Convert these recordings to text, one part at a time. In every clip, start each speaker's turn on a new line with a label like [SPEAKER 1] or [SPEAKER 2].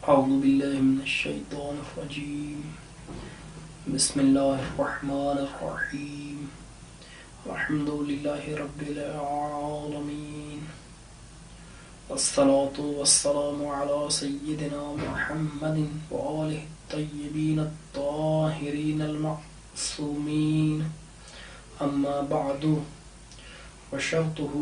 [SPEAKER 1] أعوذ بالله من الشيطان الرجيم بسم الله الرحمن الرحيم الحمد لله رب العالمين والصلاة والسلام على سيدنا محمد وآله الطيبين الطاهرين المعصومين أما بعد وشرطه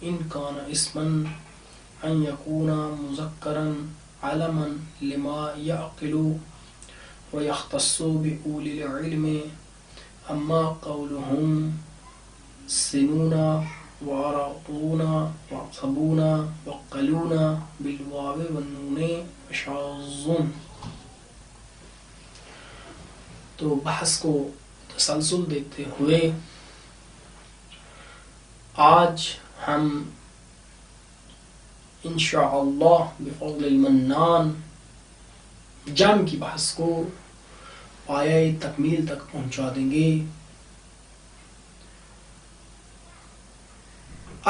[SPEAKER 1] إن كان اسما أن يكون مذكرا علما لما يعقل ويختص بأولي العلم أما قولهم سنون وعرضون وعصبون وقلون بالواو والنون وشاذ. تو بحث کو تسلسل دیتے ہوئے آج ہم انشاءاللہ بفضل المنان جمع کی بحث کو پایۂ تکمیل تک پہنچا دیں گے.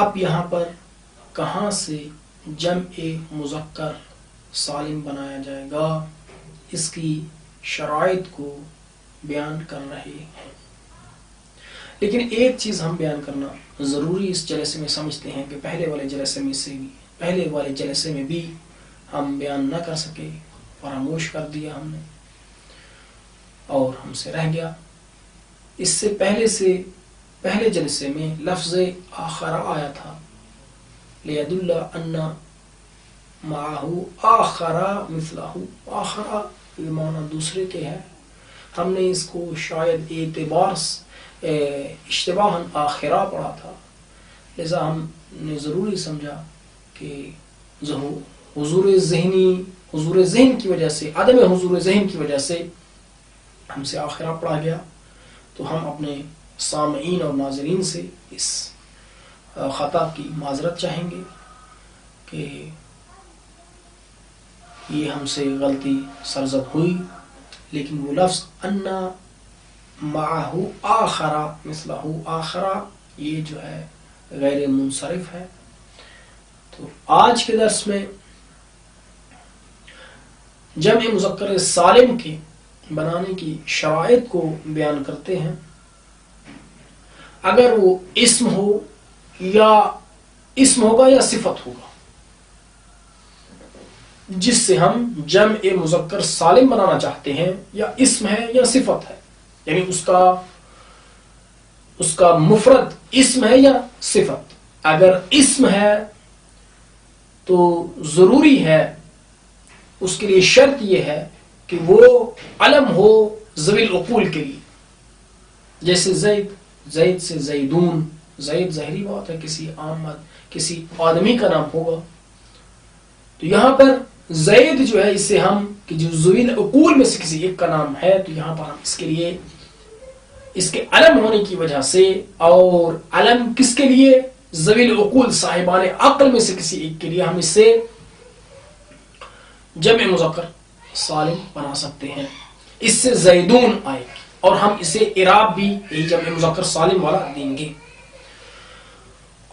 [SPEAKER 1] اب یہاں پر کہاں سے جمع مذکر سالم بنایا جائے گا اس کی شرائط کو بیان کر رہے ہیں. لیکن ایک چیز ہم بیان کرنا ضروری اس جلسے میں سمجھتے ہیں کہ پہلے والے جلسے میں بھی ہم بیان نہ کر سکے، فراموش کر دیا ہم نے اور ہم سے رہ گیا. اس سے پہلے جلسے میں لفظ آخر آیا تھا لیدل ان معه آخر مثلہ. آخر یہ معنی دوسرے کے ہے. ہم نے اس کو شاید اعتبار اشتباہاً آخرہ پڑھا تھا، لذا ہم نے ضروری سمجھا کہ حضور ذہن کی وجہ سے، عدم حضور ذہن کی وجہ سے ہم سے آخرہ پڑھا گیا. تو ہم اپنے سامعین اور ناظرین سے اس خطا کی معذرت چاہیں گے کہ یہ ہم سے غلطی سرزد ہوئی. لیکن وہ لفظ انا معه آخر مثلہ آخر یہ جو ہے غیر منصرف ہے. تو آج کے درس میں جمع مذکر سالم کے بنانے کی شرائط کو بیان کرتے ہیں. اگر وہ اسم ہوگا یا صفت ہوگا جس سے ہم جمع مذکر سالم بنانا چاہتے ہیں، یا اسم ہے یا صفت ہے، یعنی اس کا مفرد اسم ہے یا صفت. اگر اسم ہے تو ضروری ہے، اس کے لیے شرط یہ ہے کہ وہ علم ہو ذوی العقول کے لیے. جیسے زید سے زیدون، زید ظاہری بات ہے کسی آدمی کا نام ہوگا. تو یہاں پر زید جو ہے اسے ہم کہ جو ذوی العقول میں سے کسی ایک کا نام ہے، تو یہاں پر ہم اس کے لیے اس کے علم ہونے کی وجہ سے، اور علم کس کے لیے؟ ذوی العقول صاحبان عقل میں سے کسی ایک کے لیے ہم اس سے جمع مذکر سالم بنا سکتے ہیں. اس سے زیدون آئے گی اور ہم اسے اعراب بھی یہی جمع مذکر سالم والا دیں گے.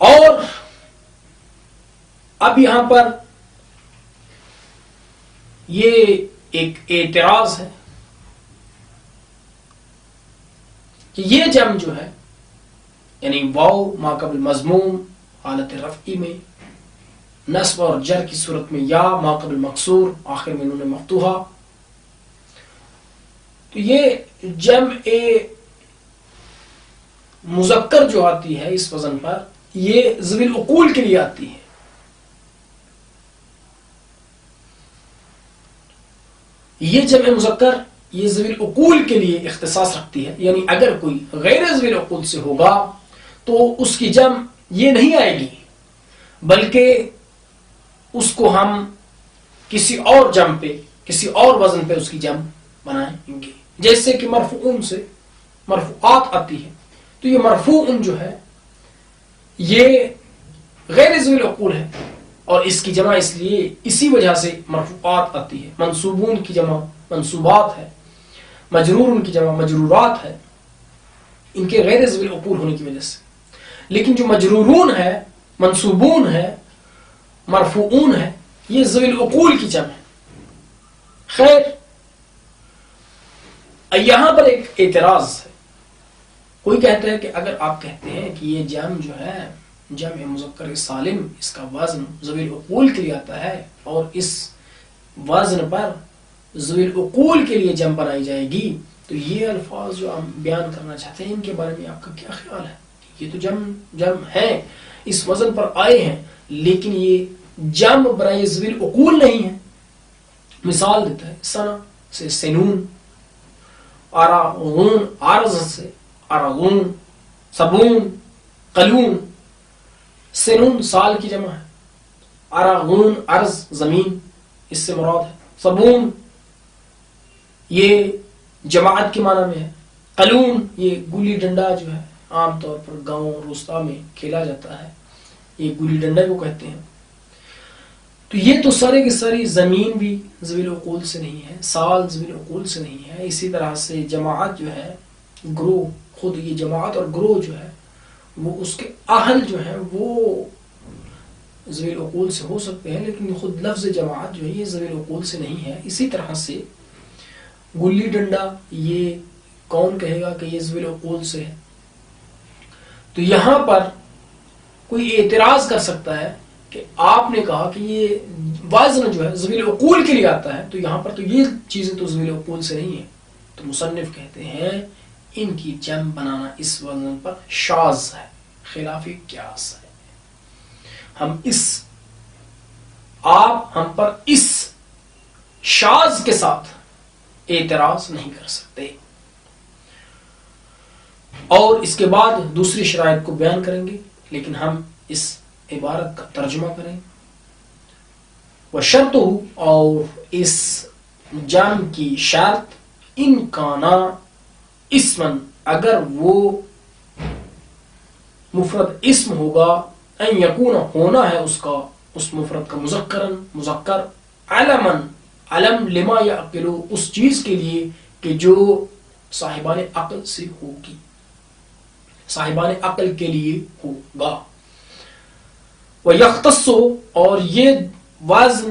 [SPEAKER 1] اور اب یہاں پر یہ ایک اعتراض ہے کہ یہ جمع جو ہے، یعنی واو ما قبل مضموم حالت رفعی میں، نصب اور جر کی صورت میں یا ما قبل مکسور آخر میں نون مفتوحہ، تو یہ جمع مذکر جو آتی ہے اس وزن پر، یہ ذوی العقول کے لیے آتی ہے. یہ جمع مذکر یہ ذوی العقول کے لیے اختصاص رکھتی ہے. یعنی اگر کوئی غیر ذوی العقول سے ہوگا تو اس کی جمع یہ نہیں آئے گی، بلکہ اس کو ہم کسی اور جمع پہ، کسی اور وزن پہ اس کی جمع بنائیں گے. جیسے کہ مرفوعون سے مرفوعات آتی ہے، تو یہ مرفوعون جو ہے یہ غیر ذوی العقول ہے، اور اس کی جمع اس لیے اسی وجہ سے مرفوعات آتی ہے. منصوبون کی جمع منصوبات ہے، مجرور کی جمع مجرورات ہے، ان کے غیر ذوی العقول ہونے کی وجہ سے. لیکن جو مجرورون ہے، منصوبون ہے، مرفوعون ہے، یہ ذوی العقول کی جمع ہے. خیر، یہاں پر ایک اعتراض ہے. کوئی کہتا ہے کہ اگر آپ کہتے ہیں کہ یہ جمع جو ہے جمع مذکر سالم، اس کا وزن ذوی العقول کے لیے آتا ہے اور اس وزن پر ذوی العقول کے لیے جمع بنائی جائے گی، تو یہ الفاظ جو ہم بیان کرنا چاہتے ہیں ان کے بارے میں آپ کا کیا خیال ہے؟ یہ تو جمع ہیں، اس وزن پر آئے ہیں، لیکن یہ جمع برائے ذوی العقول نہیں ہے. مثال دیتا ہے، سنا سے سنون، اراغون عرض سے اراغون، صبون قلون. سنون سال کی جمع ہے، اراغون عرض زمین اس سے مراد ہے، صبون یہ جماعت کے معنی میں ہے، قلون یہ گلی ڈنڈا جو ہے عام طور پر گاؤں روستا میں کھیلا جاتا ہے، یہ گلی ڈنڈا کو کہتے ہیں. تو یہ تو سارے کی ساری زمین بھی ذوی العقول سے نہیں ہے، سال ذوی العقول سے نہیں ہے. اسی طرح سے جماعت جو ہے، گروہ، خود یہ جماعت اور گروہ جو ہے وہ اس کے اہل جو ہیں وہ ذوی العقول سے ہو سکتے ہیں، لیکن خود لفظ جماعت جو ہے یہ ذوی العقول سے نہیں ہے. اسی طرح سے گلی ڈنڈا یہ کون کہے گا کہ یہ ذوی العقول سے ہے؟ تو یہاں پر کوئی اعتراض کر سکتا ہے کہ آپ نے کہا کہ یہ وزن جو ہے ذوی العقول کے لیے آتا ہے، تو یہاں پر تو یہ چیزیں تو ذوی العقول سے نہیں ہیں. تو مصنف کہتے ہیں ان کی جمع بنانا اس وزن پر شاذ ہے، خلاف قیاس ہے. ہم پر اس شاذ کے ساتھ اعتراض نہیں کر سکتے. اور اس کے بعد دوسری شرائط کو بیان کریں گے، لیکن ہم اس عبارت کا ترجمہ کریں. وَشَرْطُهُ، اور اس جمع کی شرط، ان کانا اسمن، اگر وہ مفرد اسم ہوگا، ان یکون ہونا ہے اس مفرد کا مذکرن مذکر، علمن علم، لما یعقلو اس چیز کے لیے کہ جو صاحبان عقل سے ہوگی، صاحبان عقل کے لیے ہوگا. وَيَخْتَصُّ، اور یہ وزن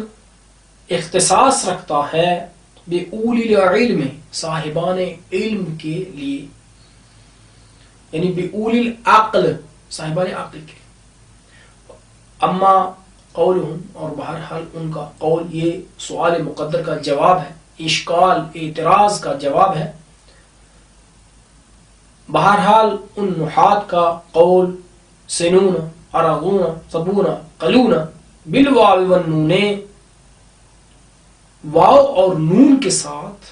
[SPEAKER 1] اختصاص رکھتا ہے بِأُولِي الْعِلْمِ، صاحبان علم کے لیے، یعنی بِأُولِي الْعَقْلِ، صاحبان عقل کے لیے. اما قولہم، اور بہرحال ان کا قول یہ سوال مقدر کا جواب ہے، اشکال اعتراض کا جواب ہے. بہرحال ان نحات کا قول سنون ارغون صبون قلون بالواو والنون، واو اور نون کے ساتھ،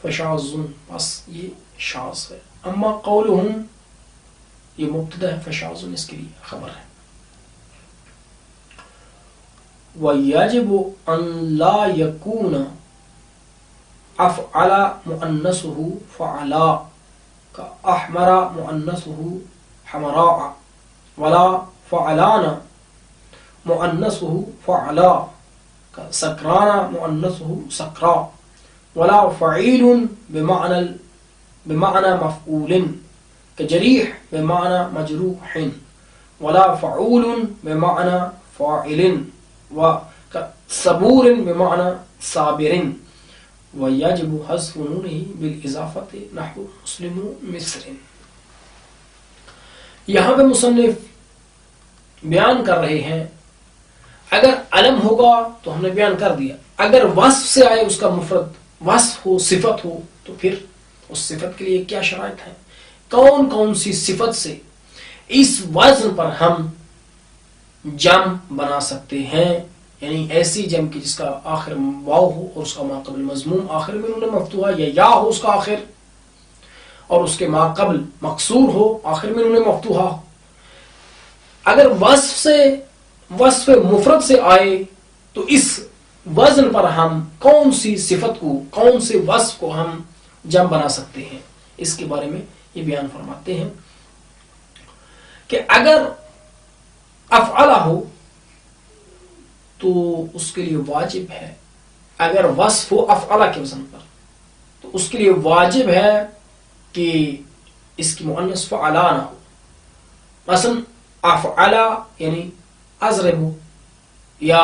[SPEAKER 1] فشاذن، بس یہ شاذ ہے. اما قولہم یہ مبتدا ہے، فشاذن اس کے لیے خبر ہے. وَيَجِبُ أَن لَا يَكُونَ أَفْعَلَ مُؤَنَّثُهُ فَعَلَا، كَأَحْمَرَ مُؤَنَّثُهُ حَمَرَاءَ، وَلَا فَعَلَانَ مُؤَنَّثُهُ فَعَلَا، كَسَكْرَانَ مُؤَنَّثُهُ سَكْرَا، وَلَا فَعِيلٌ بِمَعْنَى مَفْعُولٍ، كَجَرِيحٍ بِمَعْنَى مَجْرُوحٍ، وَلَا فَعُولٌ بِمَعْنَى فَاعِلٍ، وَصَبُورٍ بِمَعْنَى صَابِرٍ. وَيَجِبُ حَذْفُ نُونِهِ بِالْإِضَافَةِ نَحْوُ مُسْلِمُ مِصْرٍ. یہاں پہ مصنف بیان کر رہے ہیں اگر علم ہوگا تو ہم نے بیان کر دیا، اگر وصف سے آئے اس کا مفرد، وصف ہو، صفت ہو، تو پھر اس صفت کے لیے کیا شرائط ہیں، کون کون سی صفت سے اس وزن پر ہم جمع بنا سکتے ہیں. یعنی ایسی جمع کی جس کا آخر واو ہو اور اس کا ماقبل مضموم آخر میں انہوں نے مفتوحہ، یا ہو اس کا آخر اور اس کے ماقبل مقصور ہو آخر میں انہوں نے مفتوحہ. اگر وصف مفرد سے آئے تو اس وزن پر ہم کون سی صفت کو، کون سے وصف کو ہم جمع بنا سکتے ہیں، اس کے بارے میں یہ بیان فرماتے ہیں کہ اگر افعلہ ہو تو اس کے لیے واجب ہے، اگر وصف ہو افعلہ کے وزن پر تو اس کے لیے واجب ہے کہ اس کی مؤنث فعلا نہ ہو. مثلا افعلہ یعنی اضرب، یا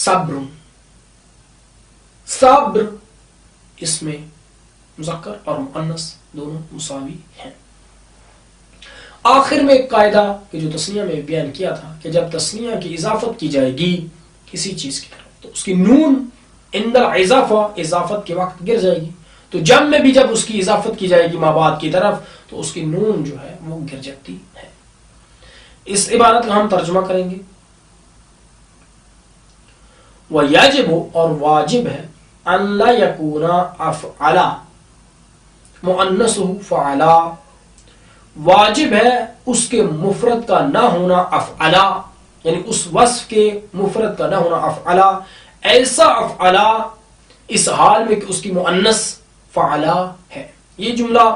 [SPEAKER 1] صبر، صبر اس میں مذکر اور مؤنث دونوں مساوی ہیں۔ آخر میں ایک قاعدہ کہ جو تثنیہ میں بیان کیا تھا کہ جب تثنیہ کی اضافت کی جائے گی کسی چیز کی طرف تو اس کی نون عند الاضافہ اضافت کے وقت گر جائے گی، تو جمع میں بھی جب اس کی اضافت کی جائے گی ما بعد کی طرف تو اس کی نون جو ہے وہ گر جاتی ہے۔ اس عبارت کا ہم ترجمہ کریں گے، وَيَجِبُ اور واجب ہے ان لا يكون افعلا مؤنثه فعلا، واجب ہے اس کے مفرد کا نہ ہونا افعلا، یعنی اس وصف کے مفرد کا نہ ہونا افعلا، ایسا افعلا اس حال میں کہ اس کی مؤنث فعلا ہے۔ یہ جملہ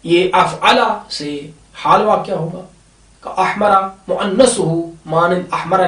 [SPEAKER 1] یہ افعلا سے حال واقع ہوگا کہ احمرا مؤنثه مانند احمرا